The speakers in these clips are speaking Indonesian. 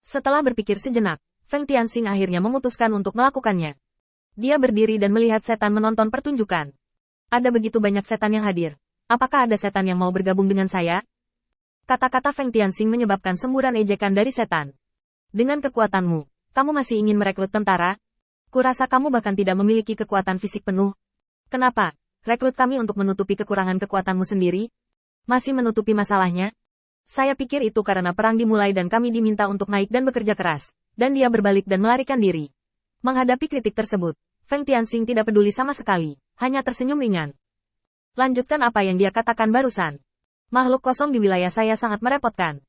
Setelah berpikir sejenak, Feng Tianxing akhirnya memutuskan untuk melakukannya. Dia berdiri dan melihat setan menonton pertunjukan. Ada begitu banyak setan yang hadir. Apakah ada setan yang mau bergabung dengan saya? Kata-kata Feng Tianxing menyebabkan semburan ejekan dari setan. Dengan kekuatanmu, kamu masih ingin merekrut tentara? Kurasa kamu bahkan tidak memiliki kekuatan fisik penuh. Kenapa? Rekrut kami untuk menutupi kekurangan kekuatanmu sendiri? Masih menutupi masalahnya? Saya pikir itu karena perang dimulai dan kami diminta untuk naik dan bekerja keras. Dan dia berbalik dan melarikan diri. Menghadapi kritik tersebut, Feng Tianxing tidak peduli sama sekali, hanya tersenyum ringan. Lanjutkan apa yang dia katakan barusan. Makhluk kosong di wilayah saya sangat merepotkan.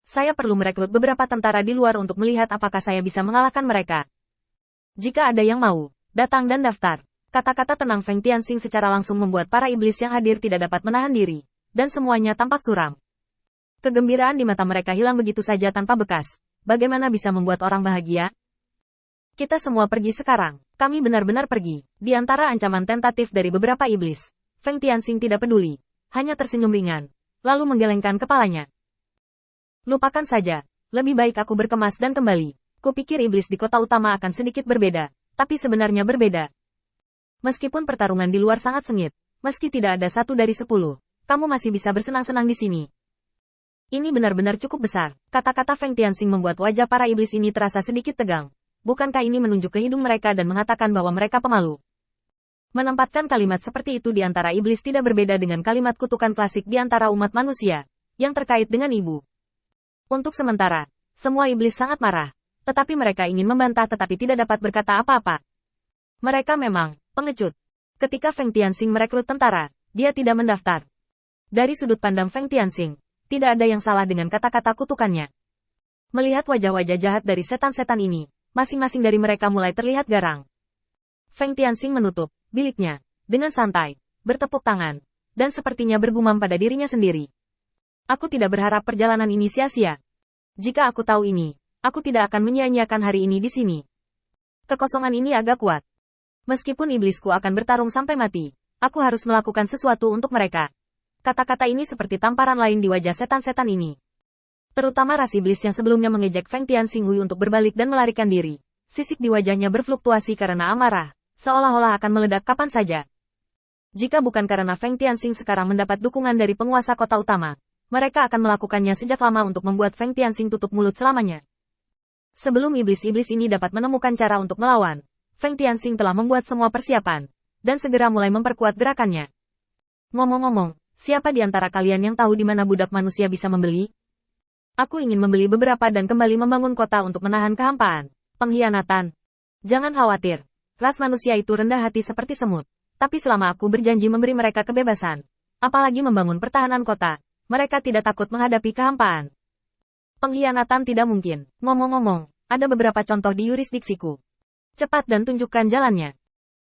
Saya perlu merekrut beberapa tentara di luar untuk melihat apakah saya bisa mengalahkan mereka. Jika ada yang mau, datang dan daftar. Kata-kata tenang Feng Tianxing secara langsung membuat para iblis yang hadir tidak dapat menahan diri, dan semuanya tampak suram. Kegembiraan di mata mereka hilang begitu saja tanpa bekas. Bagaimana bisa membuat orang bahagia? Kita semua pergi sekarang. Kami benar-benar pergi. Di antara ancaman tentatif dari beberapa iblis, Feng Tianxing tidak peduli. Hanya tersenyum ringan. Lalu menggelengkan kepalanya. Lupakan saja. Lebih baik aku berkemas dan kembali. Kupikir iblis di kota utama akan sedikit berbeda. Tapi sebenarnya berbeda. Meskipun pertarungan di luar sangat sengit. Meski tidak ada 1 dari 10. Kamu masih bisa bersenang-senang di sini. Ini benar-benar cukup besar. Kata-kata Feng Tianxing membuat wajah para iblis ini terasa sedikit tegang. Bukankah ini menunjuk ke hidung mereka dan mengatakan bahwa mereka pemalu? Menempatkan kalimat seperti itu di antara iblis tidak berbeda dengan kalimat kutukan klasik di antara umat manusia, yang terkait dengan ibu. Untuk sementara, semua iblis sangat marah, tetapi mereka ingin membantah tetapi tidak dapat berkata apa-apa. Mereka memang pengecut. Ketika Feng Tianxing merekrut tentara, dia tidak mendaftar. Dari sudut pandang Feng Tianxing, tidak ada yang salah dengan kata-kata kutukannya. Melihat wajah-wajah jahat dari setan-setan ini, masing-masing dari mereka mulai terlihat garang. Feng Tianxing menutup biliknya dengan santai, bertepuk tangan, dan sepertinya bergumam pada dirinya sendiri. Aku tidak berharap perjalanan ini sia-sia. Jika aku tahu ini, aku tidak akan menyia-nyiakan hari ini di sini. Kekosongan ini agak kuat. Meskipun iblisku akan bertarung sampai mati, aku harus melakukan sesuatu untuk mereka. Kata-kata ini seperti tamparan lain di wajah setan-setan ini. Terutama ras iblis yang sebelumnya mengejek Feng Tianxing Hui untuk berbalik dan melarikan diri. Sisik di wajahnya berfluktuasi karena amarah, seolah-olah akan meledak kapan saja. Jika bukan karena Feng Tianxing sekarang mendapat dukungan dari penguasa kota utama, mereka akan melakukannya sejak lama untuk membuat Feng Tianxing tutup mulut selamanya. Sebelum iblis-iblis ini dapat menemukan cara untuk melawan, Feng Tianxing telah membuat semua persiapan, dan segera mulai memperkuat gerakannya. Ngomong-ngomong, siapa di antara kalian yang tahu di mana budak manusia bisa membeli? Aku ingin membeli beberapa dan kembali membangun kota untuk menahan kehampaan. Pengkhianatan. Jangan khawatir. Ras manusia itu rendah hati seperti semut. Tapi selama aku berjanji memberi mereka kebebasan, apalagi membangun pertahanan kota, mereka tidak takut menghadapi kehampaan. Pengkhianatan tidak mungkin. Ngomong-ngomong, ada beberapa contoh di yurisdiksiku. Cepat dan tunjukkan jalannya.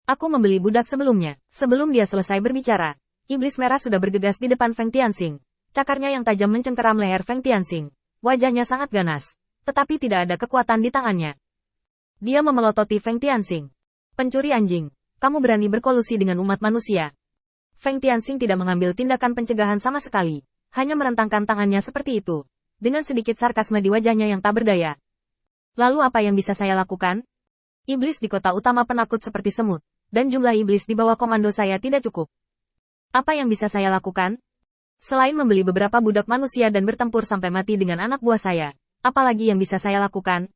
Aku membeli budak sebelumnya. Sebelum dia selesai berbicara, iblis merah sudah bergegas di depan Feng Tianxing. Cakarnya yang tajam mencengkeram leher Feng Tianxing. Wajahnya sangat ganas, tetapi tidak ada kekuatan di tangannya. Dia memelototi Feng Tianxing. Pencuri anjing, kamu berani berkolusi dengan umat manusia. Feng Tianxing tidak mengambil tindakan pencegahan sama sekali, hanya merentangkan tangannya seperti itu, dengan sedikit sarkasme di wajahnya yang tak berdaya. Lalu apa yang bisa saya lakukan? Iblis di kota utama penakut seperti semut, dan jumlah iblis di bawah komando saya tidak cukup. Apa yang bisa saya lakukan? Selain membeli beberapa budak manusia dan bertempur sampai mati dengan anak buah saya, apalagi yang bisa saya lakukan?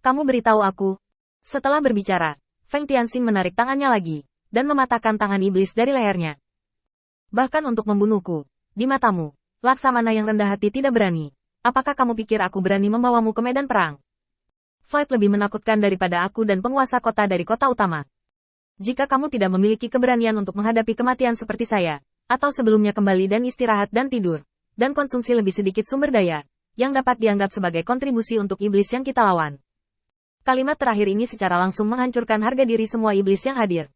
Kamu beritahu aku. Setelah berbicara, Feng Tianxing menarik tangannya lagi, dan mematahkan tangan iblis dari lehernya. Bahkan untuk membunuhku, di matamu, Laksamana yang rendah hati tidak berani. Apakah kamu pikir aku berani membawamu ke medan perang? Fight lebih menakutkan daripada aku dan penguasa kota dari kota utama. Jika kamu tidak memiliki keberanian untuk menghadapi kematian seperti saya, atau sebelumnya kembali dan istirahat dan tidur, dan konsumsi lebih sedikit sumber daya, yang dapat dianggap sebagai kontribusi untuk iblis yang kita lawan. Kalimat terakhir ini secara langsung menghancurkan harga diri semua iblis yang hadir.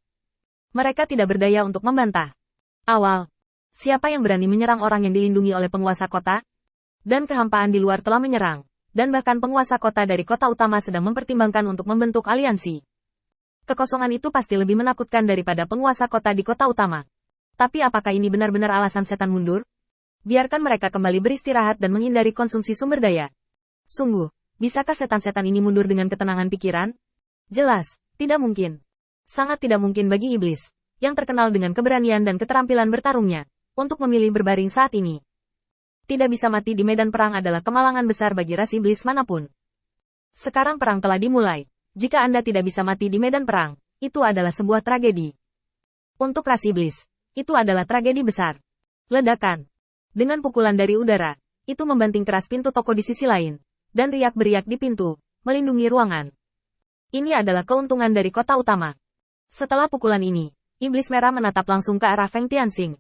Mereka tidak berdaya untuk membantah. Awal, siapa yang berani menyerang orang yang dilindungi oleh penguasa kota? Dan kehampaan di luar telah menyerang, dan bahkan penguasa kota dari kota utama sedang mempertimbangkan untuk membentuk aliansi. Kekosongan itu pasti lebih menakutkan daripada penguasa kota di kota utama. Tapi apakah ini benar-benar alasan setan mundur? Biarkan mereka kembali beristirahat dan menghindari konsumsi sumber daya. Sungguh, Bisakah setan-setan ini mundur dengan ketenangan pikiran? Jelas, tidak mungkin. Sangat tidak mungkin bagi iblis, yang terkenal dengan keberanian dan keterampilan bertarungnya, untuk memilih berbaring saat ini. Tidak bisa mati di medan perang adalah kemalangan besar bagi ras iblis manapun. Sekarang perang telah dimulai. Jika Anda tidak bisa mati di medan perang, itu adalah sebuah tragedi. Untuk ras iblis, itu adalah tragedi besar. Ledakan. Dengan pukulan dari udara, itu membanting keras pintu toko di sisi lain, dan riak-beriak di pintu, melindungi ruangan. Ini adalah keuntungan dari kota utama. Setelah pukulan ini, iblis merah menatap langsung ke arah Feng Tianxing.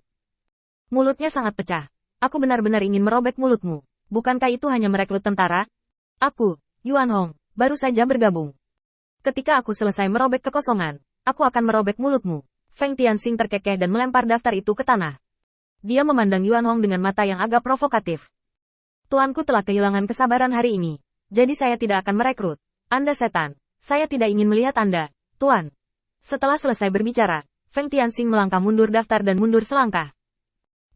Mulutnya sangat pecah. Aku benar-benar ingin merobek mulutmu. Bukankah itu hanya merekrut tentara? Aku, Yuan Hong, baru saja bergabung. Ketika aku selesai merobek kekosongan, aku akan merobek mulutmu. Feng Tianxing terkekeh dan melempar daftar itu ke tanah. Dia memandang Yuan Hong dengan mata yang agak provokatif. Tuanku telah kehilangan kesabaran hari ini, jadi saya tidak akan merekrut. Anda setan. Saya tidak ingin melihat Anda, Tuan. Setelah selesai berbicara, Feng Tianxing melangkah mundur daftar dan mundur selangkah.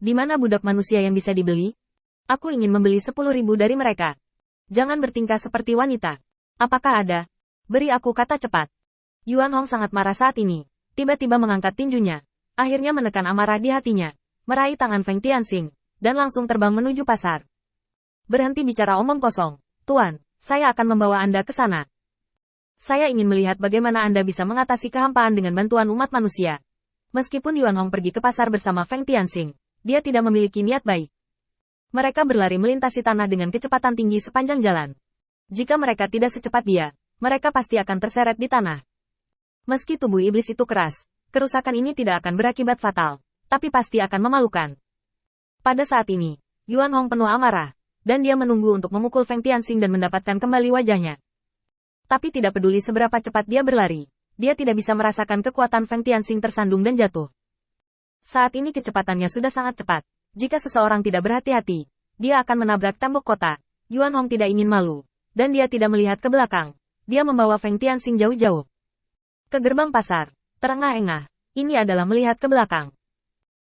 Di mana budak manusia yang bisa dibeli? Aku ingin membeli 10.000 dari mereka. Jangan bertingkah seperti wanita. Apakah ada? Beri aku kata cepat. Yuan Hong sangat marah saat ini. Tiba-tiba mengangkat tinjunya. Akhirnya menekan amarah di hatinya. Meraih tangan Feng Tianxing, dan langsung terbang menuju pasar. Berhenti bicara omong kosong. Tuan, saya akan membawa Anda ke sana. Saya ingin melihat bagaimana Anda bisa mengatasi kehampaan dengan bantuan umat manusia. Meskipun Yuan Hong pergi ke pasar bersama Feng Tianxing, dia tidak memiliki niat baik. Mereka berlari melintasi tanah dengan kecepatan tinggi sepanjang jalan. Jika mereka tidak secepat dia, mereka pasti akan terseret di tanah. Meski tubuh iblis itu keras, kerusakan ini tidak akan berakibat fatal, tapi pasti akan memalukan. Pada saat ini, Yuan Hong penuh amarah, dan dia menunggu untuk memukul Feng Tianxing dan mendapatkan kembali wajahnya. Tapi tidak peduli seberapa cepat dia berlari, dia tidak bisa merasakan kekuatan Feng Tianxing tersandung dan jatuh. Saat ini kecepatannya sudah sangat cepat. Jika seseorang tidak berhati-hati, dia akan menabrak tembok kota. Yuan Hong tidak ingin malu, dan dia tidak melihat ke belakang. Dia membawa Feng Tianxing jauh-jauh ke gerbang pasar. Terengah-engah, ini adalah melihat ke belakang.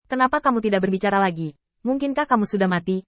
Kenapa kamu tidak berbicara lagi? Mungkinkah kamu sudah mati?